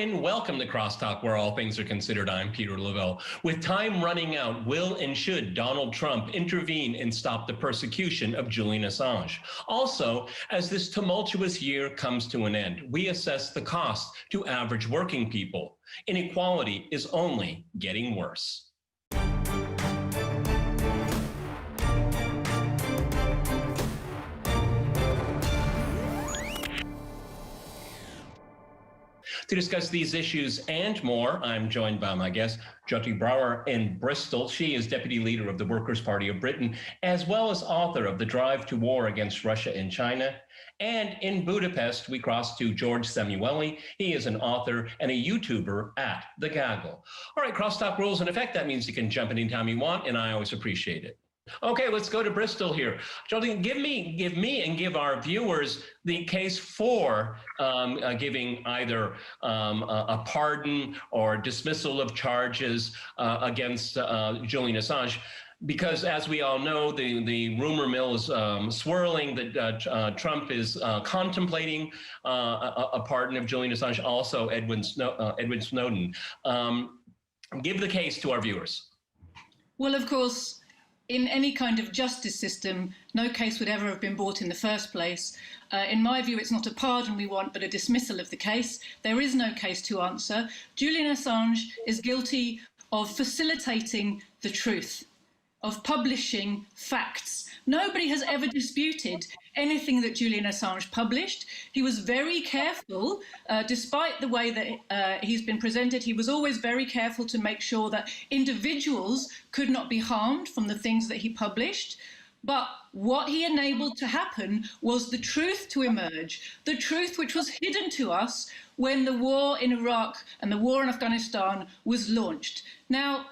and welcome to CrossTalk, where all things are considered. I'm Peter Lavelle. With time running out, will and should Donald Trump intervene and stop the persecution of Julian Assange? Also, as this tumultuous year comes to an end, we assess the cost to average working people. Inequality is only getting worse. To discuss these issues and more, I'm joined by my guest, Joti Brar in Bristol. She is Deputy Leader of the Workers' Party of Britain, as well as author of The Drive to War Against Russia and China. And in Budapest, we cross to George Szamuely. He is an author and a YouTuber at The Gaggle. All right, crosstalk rules in effect. That means you can jump anytime you want, and I always appreciate it. Okay, let's go to Bristol here. Joti, give me and give our viewers the case for giving either a pardon or dismissal of charges against Julian Assange. Because as we all know, the rumor mill is swirling that Trump is contemplating a pardon of Julian Assange, also Edward Snowden. Give the case to our viewers. Well, of course, in any kind of justice system, no case would ever have been brought in the first place. In my view, it's not a pardon we want, but a dismissal of the case. There is no case to answer. Julian Assange is guilty of facilitating the truth, of publishing facts. Nobody has ever disputed anything that Julian Assange published. He was very careful, despite the way that he's been presented, he was always very careful to make sure that individuals could not be harmed from the things that he published. But what he enabled to happen was the truth to emerge, the truth which was hidden to us when the war in Iraq and the war in Afghanistan was launched. Now,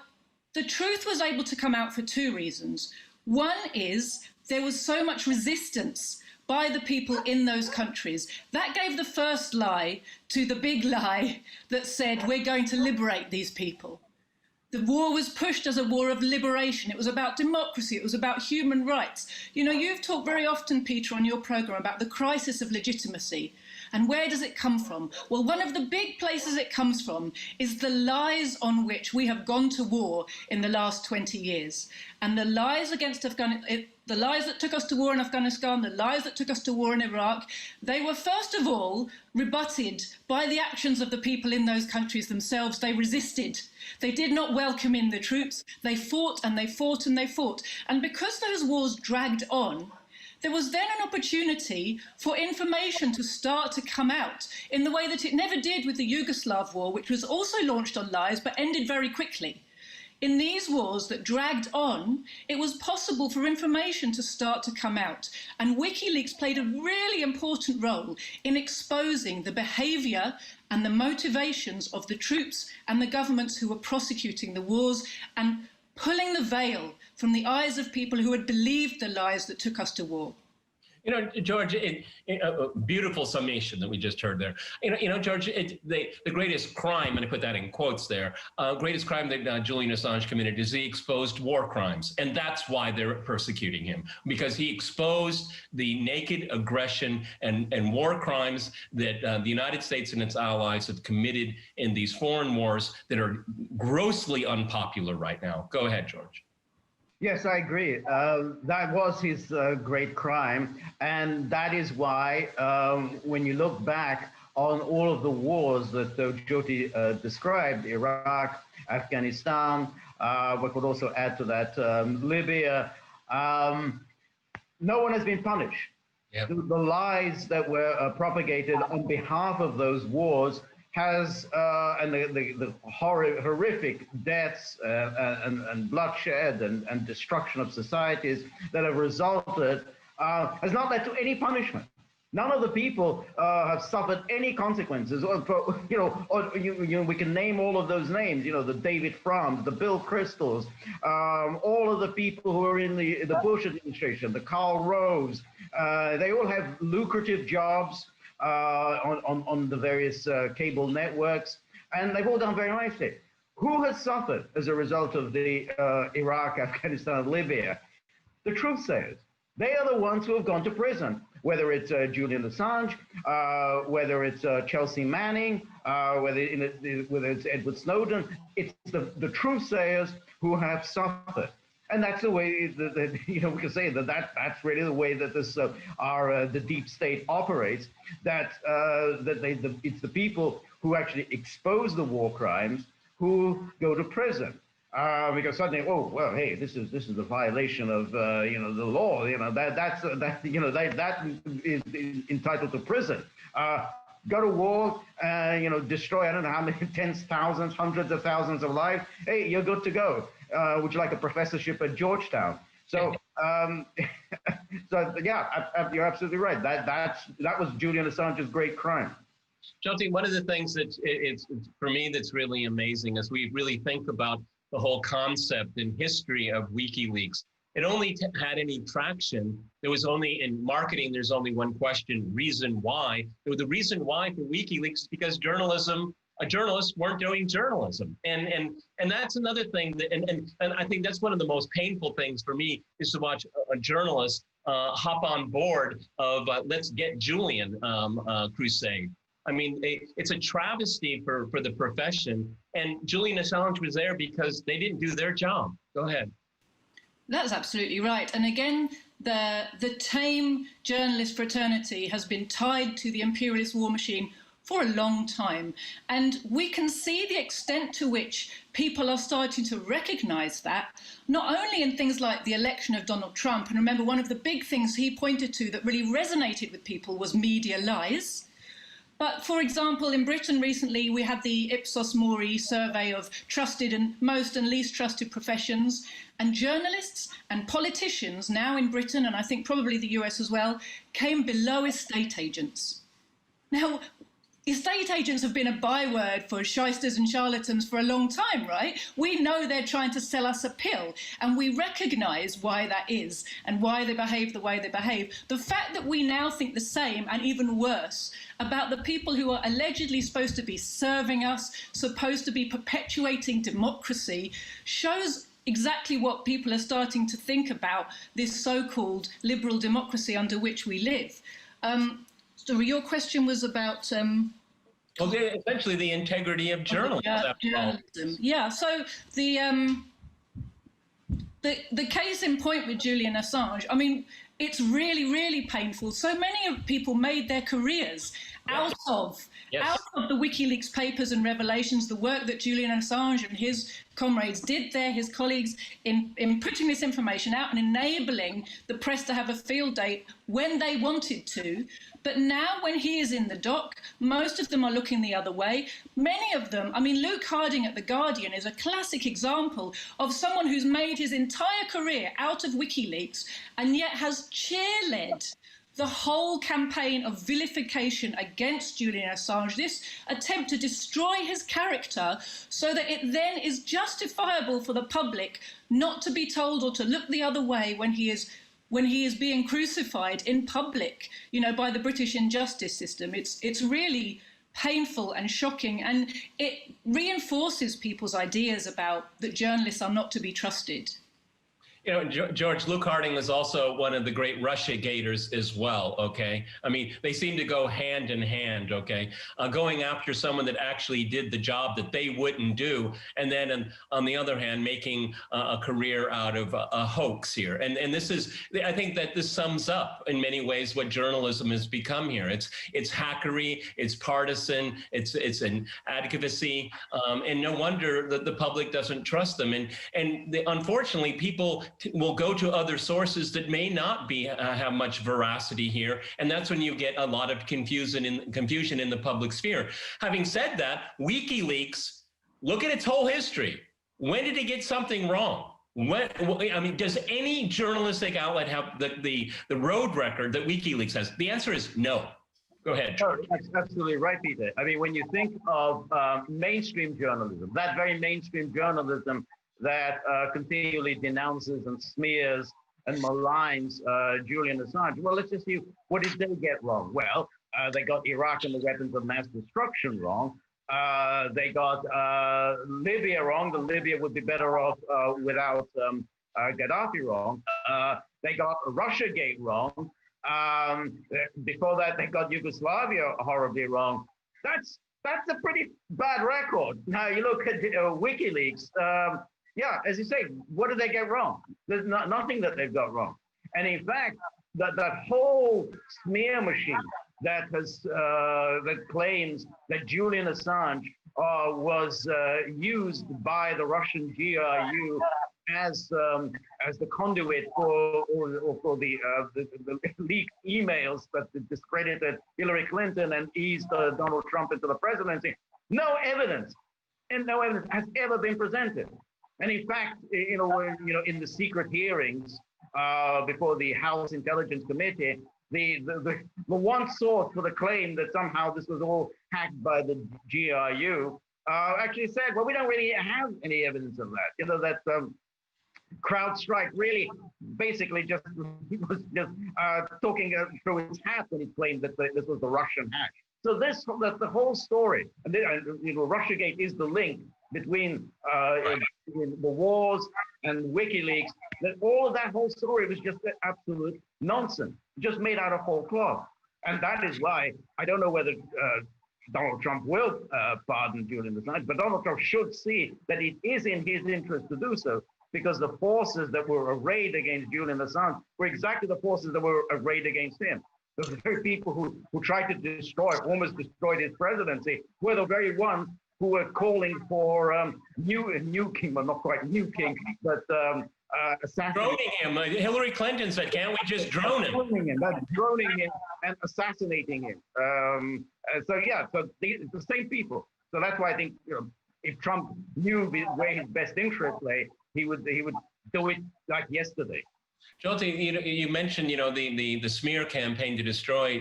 the truth was able to come out for two reasons. One is there was so much resistance by the people in those countries. That gave the first lie to the big lie that said, we're going to liberate these people. The war was pushed as a war of liberation. It was about democracy. It was about human rights. You know, you've talked very often, Peter, on your program about the crisis of legitimacy. And where does it come from? Well, one of the big places it comes from is the lies on which we have gone to war in the last 20 years. And the lies against Afghanistan, the lies that took us to war in Afghanistan, the lies that took us to war in Iraq, they were first of all rebutted by the actions of the people in those countries themselves. They resisted. They did not welcome in the troops. They fought and they fought and they fought. And because those wars dragged on, there was then an opportunity for information to start to come out in the way that it never did with the Yugoslav war, which was also launched on lies but ended very quickly. In these wars that dragged on, it was possible for information to start to come out. And WikiLeaks played a really important role in exposing the behaviour and the motivations of the troops and the governments who were prosecuting the wars and pulling the veil from the eyes of people who had believed the lies that took us to war. You know, George, a beautiful summation that we just heard there. You know, George, the greatest crime, and I put that in quotes there, greatest crime that Julian Assange committed is he exposed war crimes. And that's why they're persecuting him, because he exposed the naked aggression and war crimes that the United States and its allies have committed in these foreign wars that are grossly unpopular right now. Go ahead, George. Yes, I agree. That was his great crime. And that is why when you look back on all of the wars that Joti described, Iraq, Afghanistan, we could also add to that Libya, no one has been punished. Yep. The lies that were propagated on behalf of those wars has, and the horrific deaths and bloodshed and destruction of societies that have resulted, has not led to any punishment. None of the people have suffered any consequences. Or, we can name all of those names. You know, the David Frams, the Bill Kristols, all of the people who are in the Bush administration, the Karl Roves. They all have lucrative jobs on the various cable networks, and they've all done very nicely. Who has suffered as a result of the Iraq, Afghanistan, and Libya? The truth sayers, They are the ones who have gone to prison, whether it's Julian Assange, whether it's Chelsea Manning, whether it's Edward Snowden. It's the truth sayers who have suffered. And that's the way that we can say that's really the way that this the deep state operates. It's the people who actually expose the war crimes who go to prison. Because suddenly, oh well, hey, this is a violation of the law. That is entitled to prison. Go to war, destroy I don't know how many tens, thousands, hundreds of thousands of lives. Hey, you're good to go. Would you like a professorship at Georgetown? So, you're absolutely right. That was Julian Assange's great crime. Joti, one of the things that it's for me that's really amazing is we really think about the whole concept and history of WikiLeaks. It only had any traction. There was only in marketing, there's only one question, reason why. The reason why for WikiLeaks is because journalists weren't doing journalism. And that's another thing that, and I think that's one of the most painful things for me is to watch a journalist hop on board of let's get Julian crusade. I mean, it's a travesty for the profession. And Julian Assange was there because they didn't do their job. Go ahead. That's absolutely right. And again, the tame journalist fraternity has been tied to the imperialist war machine for a long time. And we can see the extent to which people are starting to recognize that, not only in things like the election of Donald Trump. And remember, one of the big things he pointed to that really resonated with people was media lies. But for example, in Britain recently, we had the Ipsos Mori survey of trusted and most and least trusted professions, and journalists and politicians now in Britain, and I think probably the US as well, came below estate agents. Now, estate agents have been a byword for shysters and charlatans for a long time, right? We know they're trying to sell us a pill, and we recognise why that is and why they behave the way they behave. The fact that we now think the same and even worse about the people who are allegedly supposed to be serving us, supposed to be perpetuating democracy, shows exactly what people are starting to think about this so-called liberal democracy under which we live. So your question was about... well, essentially the integrity of journalism. Yeah, so the case in point with Julian Assange, I mean, it's really, really painful. So many people made their careers out of the WikiLeaks papers and revelations, the work that Julian Assange and his comrades did there, his colleagues, in putting this information out and enabling the press to have a field day when they wanted to. But now when he is in the dock, most of them are looking the other way. Many of them, I mean, Luke Harding at The Guardian is a classic example of someone who's made his entire career out of WikiLeaks and yet has chair-led the whole campaign of vilification against Julian Assange, this attempt to destroy his character so that it then is justifiable for the public not to be told or to look the other way when he is being crucified in public, by the British injustice system. It's really painful and shocking, and it reinforces people's ideas about that journalists are not to be trusted. George, Luke Harding was also one of the great Russia-gators as well, okay? I mean, they seem to go hand in hand, okay? Going after someone that actually did the job that they wouldn't do, and then on the other hand, making a career out of a hoax here. And this is, I think that this sums up in many ways what journalism has become here. It's hackery, it's partisan, it's an advocacy, and no wonder that the public doesn't trust them. And unfortunately, people will go to other sources that may not have much veracity here, and that's when you get a lot of confusion in the public sphere. Having said that, WikiLeaks, look at its whole history. When did it get something wrong? Does any journalistic outlet have the road record that WikiLeaks has? The answer is no. Go ahead. No, that's absolutely right, Peter. I mean, when you think of mainstream journalism, that very mainstream journalism that continually denounces and smears and maligns Julian Assange. Well, let's just see, what did they get wrong? Well, they got Iraq and the weapons of mass destruction wrong. They got Libya wrong. The Libya would be better off without Gaddafi wrong. They got Russiagate wrong. Before that, they got Yugoslavia horribly wrong. That's a pretty bad record. Now you look at WikiLeaks. Yeah, as you say, what did they get wrong? There's nothing that they've got wrong. And in fact, that whole smear machine that claims that Julian Assange was used by the Russian GRU as the conduit for the leaked emails that discredited Hillary Clinton and eased Donald Trump into the presidency. No evidence has ever been presented. And in fact, in the secret hearings before the House Intelligence Committee, the one source for the claim that somehow this was all hacked by the GRU actually said, well, we don't really have any evidence of that. That CrowdStrike really basically was just talking through its hat when he claimed that this was the Russian hack. So that's the whole story. And Russiagate is the link between the wars and WikiLeaks. That all of that whole story was just absolute nonsense, just made out of whole cloth. And that is why I don't know whether Donald Trump will pardon Julian Assange, but Donald Trump should see that it is in his interest to do so, because the forces that were arrayed against Julian Assange were exactly the forces that were arrayed against him. The very people who tried to almost destroyed his presidency, were the very ones who were calling for nuking, well, not quite nuking, but assassinating him. Hillary Clinton said, "Can't we just drone him?" Droning him and assassinating him. So the same people. So that's why I think if Trump knew where his best interests lay, he would do it like yesterday. Joti, you mentioned, the smear campaign to destroy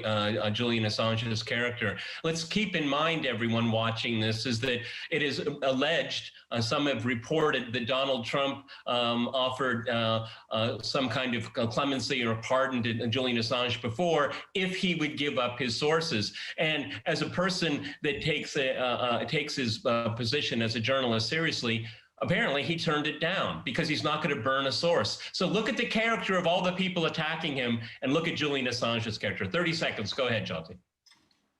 Julian Assange's character. Let's keep in mind, everyone watching this, is that it is alleged, some have reported that Donald Trump offered some kind of clemency or pardon to Julian Assange before, if he would give up his sources. And as a person that takes his position as a journalist seriously, apparently he turned it down because he's not going to burn a source. So look at the character of all the people attacking him and look at Julian Assange's character. 30 seconds. Go ahead, Joti.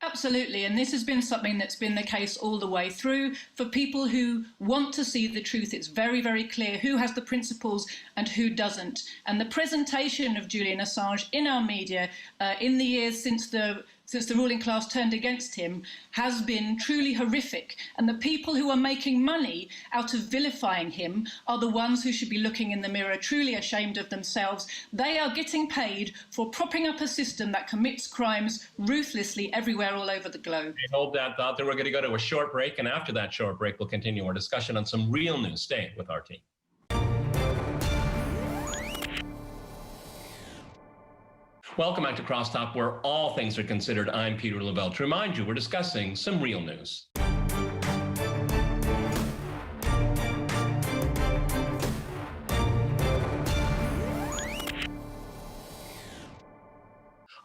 Absolutely, and this has been something that's been the case all the way through. For people who want to see the truth, it's very, very clear who has the principles and who doesn't. And the presentation of Julian Assange in our media in the years since the ruling class turned against him has been truly horrific. And the people who are making money out of vilifying him are the ones who should be looking in the mirror, truly ashamed of themselves. They are getting paid for propping up a system that commits crimes ruthlessly everywhere all over the globe. Hold that thought there. We're going to go to a short break. And after that short break, we'll continue our discussion on some real news. Stay with our team. Welcome back to CrossTalk, where all things are considered. I'm Peter Lavelle. To remind you, we're discussing some real news.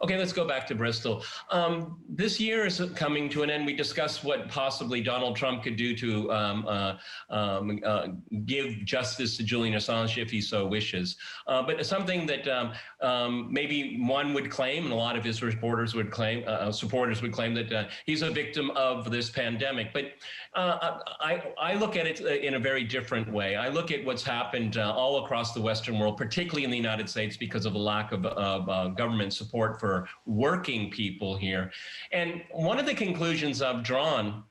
Okay, let's go back to Bristol. This year is coming to an end. We discussed what possibly Donald Trump could do to give justice to Julian Assange if he so wishes. But something that maybe one would claim, and a lot of his supporters would claim that he's a victim of this pandemic. But I look at it in a very different way. I look at what's happened all across the Western world, particularly in the United States, because of a lack of government support for working people here. And one of the conclusions I've drawn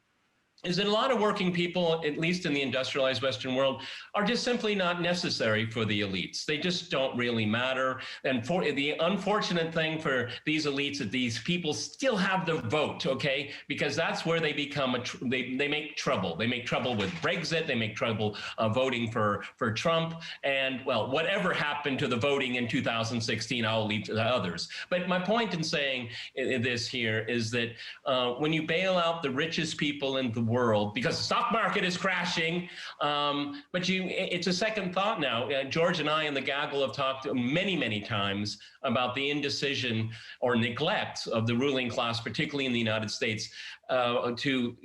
is that a lot of working people, at least in the industrialized Western world, are just simply not necessary for the elites. They just don't really matter. And for the unfortunate thing for these elites, that these people still have the vote, okay? Because that's where they become, they make trouble. They make trouble with Brexit. They make trouble voting for Trump. And well, whatever happened to the voting in 2016, I'll leave to the others. But my point in saying this here is that when you bail out the richest people in the world, because the stock market is crashing, but it's a second thought now. George and I in the gaggle have talked many, many times about the indecision or neglect of the ruling class, particularly in the United States, to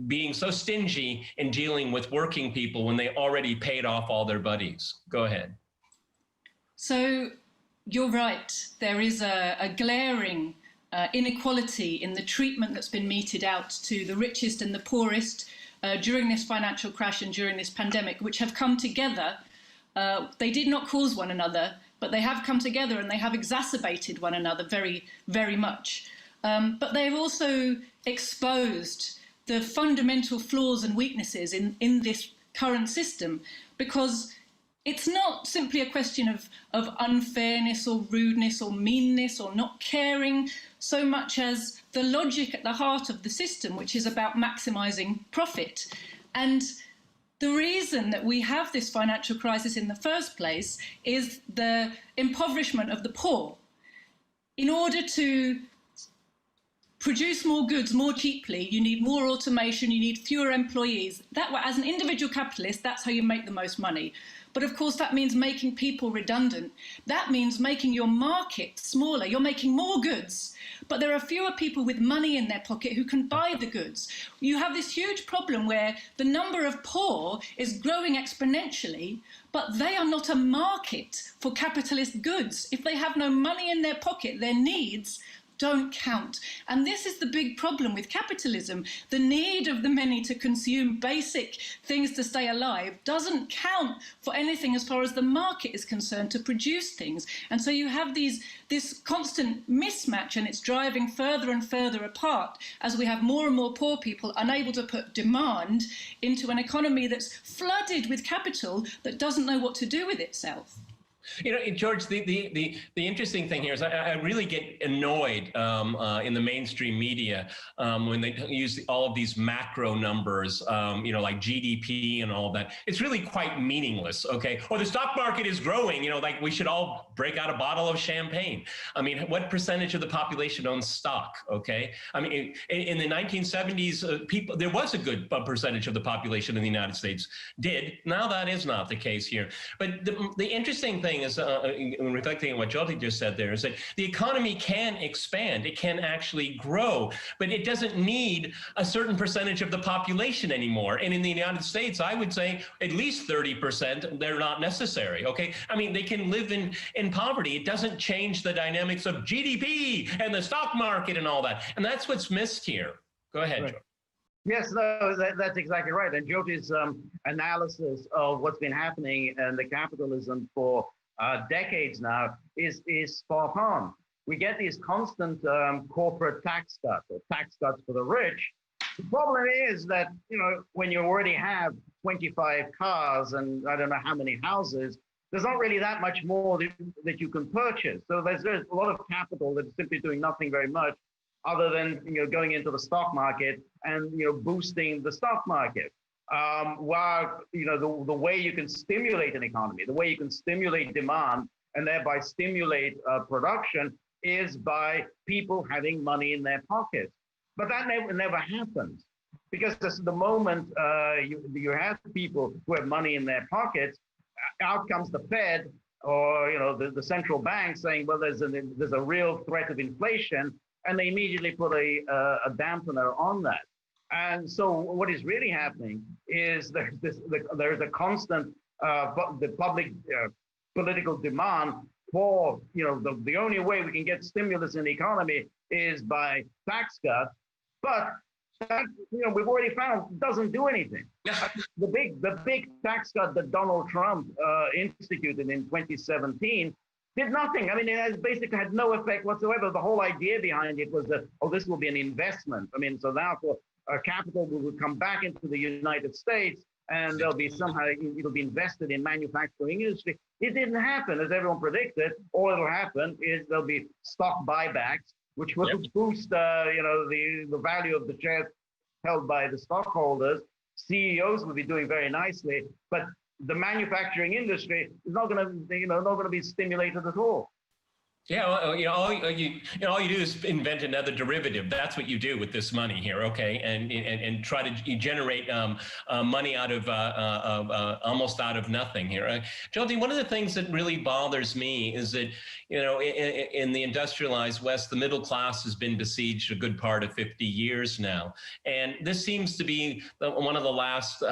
being so stingy in dealing with working people when they already paid off all their buddies. Go ahead. So you're right. There is a glaring inequality in the treatment that's been meted out to the richest and the poorest during this financial crash and during this pandemic, which have come together. They did not cause one another, but they have come together and they have exacerbated one another very, very much. But they've also exposed the fundamental flaws and weaknesses in this current system, because it's not simply a question of unfairness or rudeness or meanness or not caring, so much as the logic at the heart of the system, which is about maximising profit. And the reason that we have this financial crisis in the first place is the impoverishment of the poor. In order to produce more goods more cheaply, you need more automation, you need fewer employees. That way, as an individual capitalist, that's how you make the most money. But of course, that means making people redundant. That means making your market smaller. You're making more goods, but there are fewer people with money in their pocket who can buy the goods. You have this huge problem where the number of poor is growing exponentially, but they are not a market for capitalist goods. If they have no money in their pocket, their needs don't count. And this is the big problem with capitalism. The need of the many to consume basic things to stay alive doesn't count for anything as far as the market is concerned to produce things. And so you have this constant mismatch, and it's driving further and further apart as we have more and more poor people unable to put demand into an economy that's flooded with capital that doesn't know what to do with itself. You know, George, the interesting thing here is I really get annoyed in the mainstream media when they use all of these macro numbers, you know, like GDP and all that. It's really quite meaningless, okay? Or the stock market is growing, you know, like we should all break out a bottle of champagne. I mean, what percentage of the population owns stock, okay? I mean, in the 1970s, there was a good percentage of the population in the United States did. Now that is not the case here. But the interesting thing is, in reflecting on what Joti just said there, is that the economy can expand, it can actually grow, but it doesn't need a certain percentage of the population anymore. And in the United States, I would say at least 30%, they're not necessary, okay? I mean, they can live in poverty. It doesn't change the dynamics of GDP and the stock market and all that. And that's what's missed here. Go ahead, Right. Joti. Yes, no, that's exactly right. And Joti's analysis of what's been happening in the capitalism for decades now is spot on. We get these constant corporate tax cuts, or tax cuts for the rich. The problem is that, you know, when you already have 25 cars and I don't know how many houses, there's not really that much more that you can purchase. So there's a lot of capital that's simply doing nothing very much other than, you know, going into the stock market and, you know, boosting the stock market. While, you know, the way you can stimulate an economy, the way you can stimulate demand and thereby stimulate production is by people having money in their pockets. But that never happens, because the moment you have people who have money in their pockets, out comes the Fed or, you know, the central bank saying, well, there's a real threat of inflation, and they immediately put a dampener on that. And so what is really happening is there's a constant the public political demand for, you know, the only way we can get stimulus in the economy is by tax cuts. But that, you know, we've already found doesn't do anything. The big tax cut that Donald Trump instituted in 2017 did nothing. I mean, it basically had no effect whatsoever. The whole idea behind it was that, oh, this will be an investment. I mean, so therefore, capital will come back into the United States, and there'll be it'll be invested in manufacturing industry. It didn't happen as everyone predicted. All that'll happen is there'll be stock buybacks, which will boost, you know, the value of the shares held by the stockholders. CEOs will be doing very nicely, but the manufacturing industry is not going to, you know, not going to be stimulated at all. Yeah, well, all you do is invent another derivative. That's what you do with this money here, okay? And try to generate money out of almost out of nothing here. Joti, one of the things that really bothers me is that in the industrialized West, the middle class has been besieged a good part of 50 years now, and this seems to be one of the last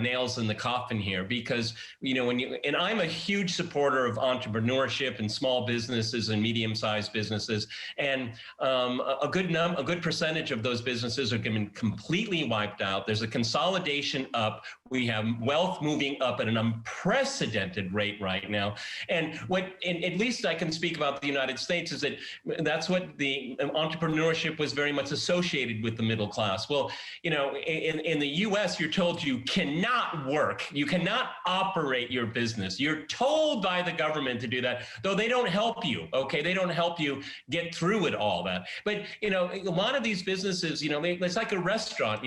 nails in the coffin here, because and I'm a huge supporter of entrepreneurship and small businesses and medium-sized businesses, and a good percentage of those businesses are getting completely wiped out. There's a consolidation up. We have wealth moving up at an unprecedented rate right now. And at least I can speak about the United States, is that that's what the entrepreneurship was very much associated with the middle class. Well, in the US, you're told you cannot work, you cannot operate your business. You're told by the government to do that, though they don't help you. Okay, they don't help you get through it all that. But a lot of these businesses, it's like a restaurant.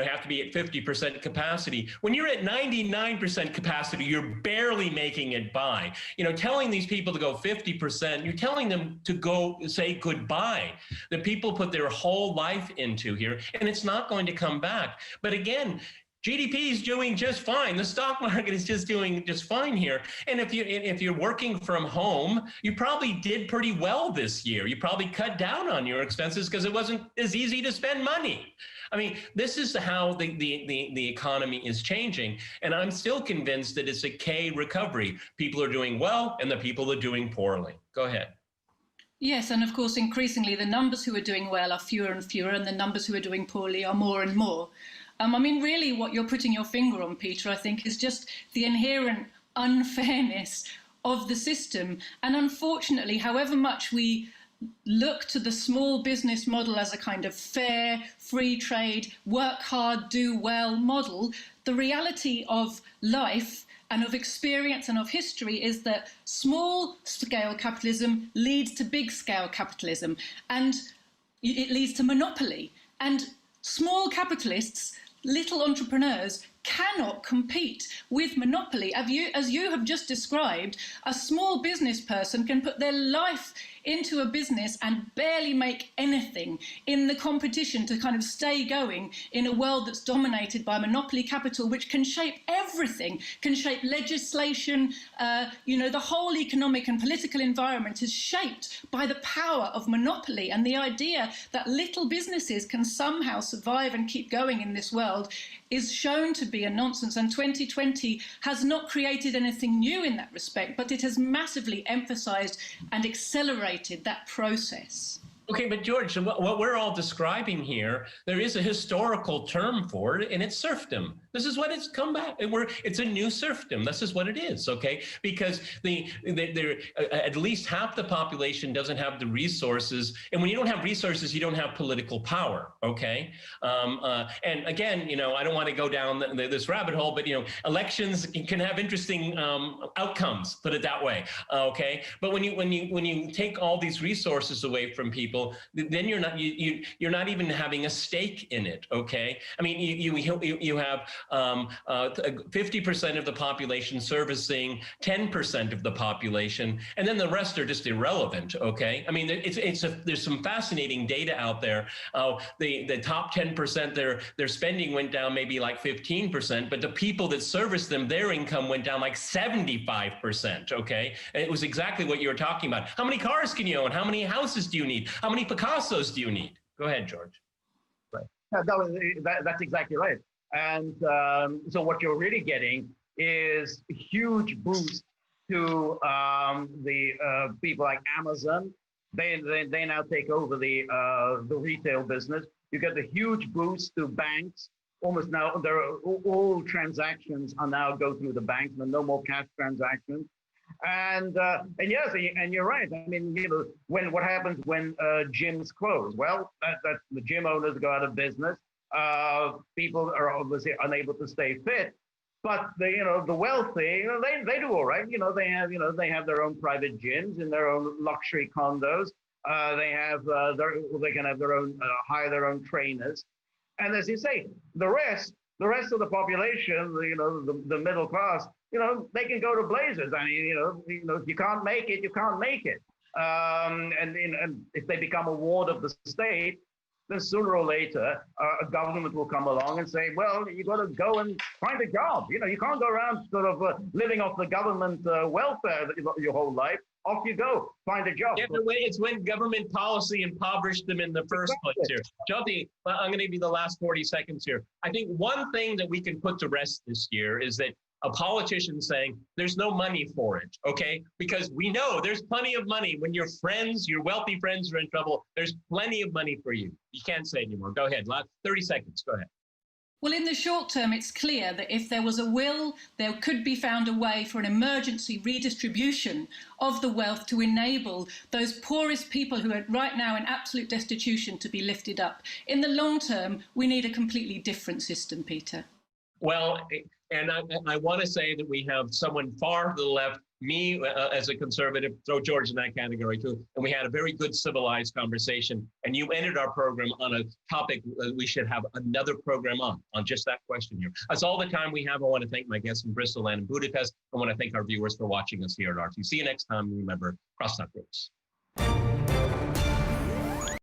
Have to be at 50% capacity. When you're at 99% capacity, you're barely making it by. Telling these people to go 50%, you're telling them to go say goodbye. That people put their whole life into here, and it's not going to come back. But again, GDP is doing just fine. The stock market is just doing just fine here. And if you're working from home, you probably did pretty well this year. You probably cut down on your expenses because it wasn't as easy to spend money. I mean, this is how the economy is changing. And I'm still convinced that it's a K recovery. People are doing well and the people are doing poorly. Go ahead. Yes, and of course, increasingly, the numbers who are doing well are fewer and fewer, and the numbers who are doing poorly are more and more. Really, what you're putting your finger on, Peter, I think, is just the inherent unfairness of the system. And unfortunately, however much we look to the small business model as a kind of fair, free trade, work hard, do well model, the reality of life and of experience and of history is that small-scale capitalism leads to big-scale capitalism, and it leads to monopoly. And small capitalists, little entrepreneurs, cannot compete with monopoly. As you have just described, a small business person can put their life into a business and barely make anything in the competition to kind of stay going in a world that's dominated by monopoly capital, which can shape everything, can shape legislation. The whole economic and political environment is shaped by the power of monopoly, and the idea that little businesses can somehow survive and keep going in this world is shown to be a nonsense. And 2020 has not created anything new in that respect, but it has massively emphasized and accelerated that process. Okay, but George, what we're all describing here, there is a historical term for it, and it's serfdom. This is what it's come back. It's a new serfdom. This is what it is, okay? Because at least half the population doesn't have the resources, and when you don't have resources, you don't have political power, okay? And again, I don't want to go down this rabbit hole, but elections can have interesting outcomes. Put it that way, okay? But when you take all these resources away from people, then you're not even having a stake in it, okay? I mean, you have 50% of the population servicing 10% of the population, and then the rest are just irrelevant, okay? I mean, there's some fascinating data out there. The top 10%, their spending went down maybe like 15%, but the people that service them, their income went down like 75%, okay? And it was exactly what you were talking about. How many cars can you own? How many houses do you need? How many Picassos do you need? Go ahead, George. Right. That's exactly right. And so what you're really getting is a huge boost to the people like Amazon. They now take over the retail business. You get a huge boost to banks. Almost now, all transactions are now go through the banks. No more cash transactions. And yes, and you're right. I mean, what happens when gyms close? Well, that the gym owners go out of business. People are obviously unable to stay fit, but the wealthy, they do all right. They have their own private gyms in their own luxury condos. They can have their own hire their own trainers, and as you say, the rest of the population, the middle class, they can go to blazers. I mean, if you can't make it, you can't make it. And if they become a ward of the state, then sooner or later, a government will come along and say, well, you got to go and find a job. You can't go around sort of living off the government welfare your whole life. Off you go, find a job. Yeah, but it's when government policy impoverished them in the first place here. Joti, I'm going to give you the last 40 seconds here. I think one thing that we can put to rest this year is that a politician saying there's no money for it, okay? Because we know there's plenty of money. When your friends, your wealthy friends are in trouble, there's plenty of money for you. You can't say anymore. Go ahead, 30 seconds, go ahead. Well, in the short term, it's clear that if there was a will, there could be found a way for an emergency redistribution of the wealth to enable those poorest people who are right now in absolute destitution to be lifted up. In the long term, we need a completely different system, Peter. Well, and I want to say that we have someone far to the left, me as a conservative, throw George in that category too, and we had a very good civilized conversation, and you ended our program on a topic we should have another program on just that question here. That's all the time we have. I want to thank my guests in Bristol and in Budapest. I want to thank our viewers for watching us here at RT. See you next time. Remember, CrossTalk rules.